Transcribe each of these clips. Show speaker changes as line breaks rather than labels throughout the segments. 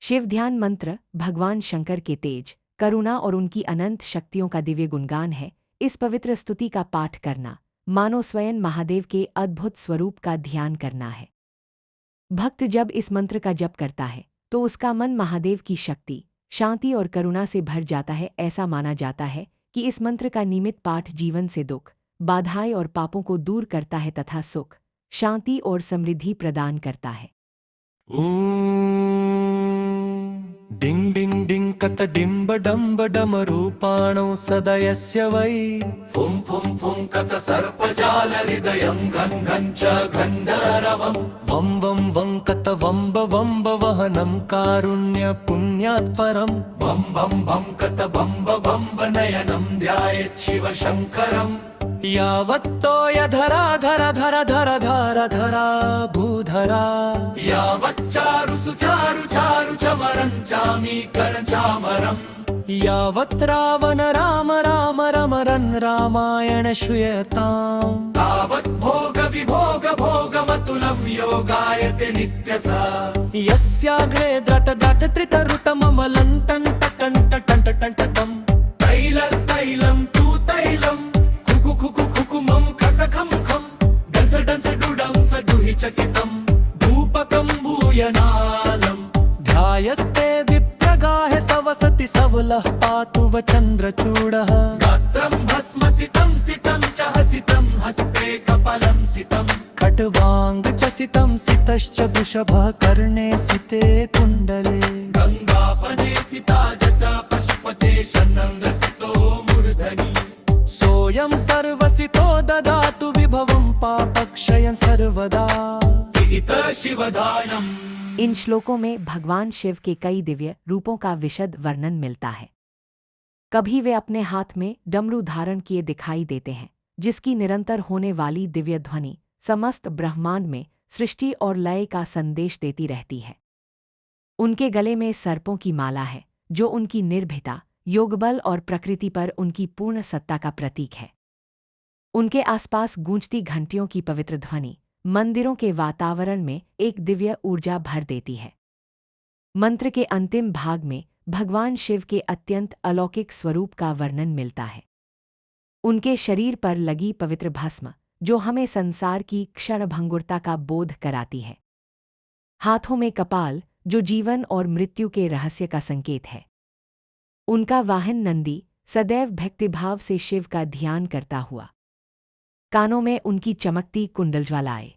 शिव ध्यान मंत्र भगवान शंकर के तेज, करुणा और उनकी अनंत शक्तियों का दिव्य गुणगान है। इस पवित्र स्तुति का पाठ करना मानो स्वयं महादेव के अद्भुत स्वरूप का ध्यान करना है। भक्त जब इस मंत्र का जप करता है तो उसका मन महादेव की शक्ति, शांति और करुणा से भर जाता है। ऐसा माना जाता है कि इस मंत्र का नियमित पाठ जीवन से दुख, बाधाएं और पापों को दूर करता है तथा सुख, शांति और समृद्धि प्रदान करता है।
डिंग डिंग डिंग कत डिम्ब डम्ब डमरूपाणौ सदयस्य वै फुं फुं फुं कत सर्पजाल हृदयं घन घन च गन्धर्वं वं वं वं कत वंब वंब वहनं कारुण्य पुण्यात् परं बं बं बं कत बंब बंब नयनं ध्यायेत् शिव शंकरम् यावत्तोयधरा धरा धरा धरा धरा धरा भूधरा यावच्चारु सुचारु चारु चमरं चामीकरं चामरं यावत् रावण राम राम रमरन् रामायण श्रूयताम् तावत् भोग विभोग भोगमतुलं योगायते नित्यसा यस्याग्रे द्रट द्रट त्रितरुटममलं टन् टन् टन् टन् टन् तैल तैलं तु तैलं कुकुमं खसखं खं डंस डंस डुडं स दुहि चकितं धूपकं भूयनालं ध्यायस्ते विप्रगाहे सवसति सवलः पातु वचन्द्रचूडः गात्रं भस्मसितं सितं च हसितं हस्ते कपालं सितं खट्वांग च सितं सितश्च वृषभः कर्णे सिते कुण्डले गङ्गाफले सिता जटा पशुपते शनङ्गसितो मूर्धनि सोऽयं सर्वसितो ददातु विभवं पापक्षयं सर्वदा इति शिवदानम्।
इन श्लोकों में भगवान शिव के कई दिव्य रूपों का विशद वर्णन मिलता है। कभी वे अपने हाथ में डमरू धारण किए दिखाई देते हैं, जिसकी निरंतर होने वाली दिव्य ध्वनि समस्त ब्रह्मांड में सृष्टि और लय का संदेश देती रहती है। उनके गले में सर्पों की माला है, जो उनकी निर्भीता, योगबल और प्रकृति पर उनकी पूर्ण सत्ता का प्रतीक है। उनके आसपास गूंजती घंटियों की पवित्र ध्वनि मंदिरों के वातावरण में एक दिव्य ऊर्जा भर देती है। मंत्र के अंतिम भाग में भगवान शिव के अत्यंत अलौकिक स्वरूप का वर्णन मिलता है। उनके शरीर पर लगी पवित्र भस्म, जो हमें संसार की क्षणभंगुरता का बोध कराती है। हाथों में कपाल, जो जीवन और मृत्यु के रहस्य का संकेत है। उनका वाहन नंदी सदैव भक्तिभाव से शिव का ध्यान करता हुआ। कानों में उनकी चमकती कुंडल ज्वालाएं,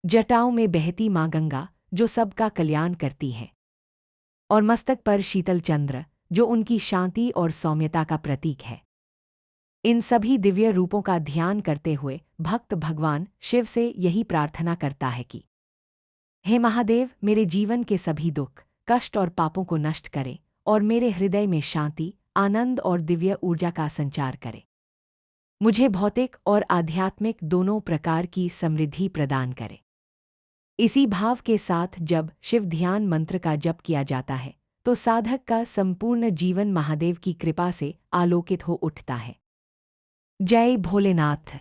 जटाओं में बहती माँ गंगा, जो सबका कल्याण करती है, और मस्तक पर शीतल चंद्र, जो उनकी शांति और सौम्यता का प्रतीक है। इन सभी दिव्य रूपों का ध्यान करते हुए भक्त भगवान शिव से यही प्रार्थना करता है कि हे महादेव, मेरे जीवन के सभी दुख, कष्ट और पापों को नष्ट करें और मेरे हृदय में शांति, आनंद और दिव्य ऊर्जा का संचार करें। मुझे भौतिक और आध्यात्मिक दोनों प्रकार की समृद्धि प्रदान करें। इसी भाव के साथ जब शिव ध्यान मंत्र का जप किया जाता है तो साधक का संपूर्ण जीवन महादेव की कृपा से आलोकित हो उठता है। जय भोलेनाथ।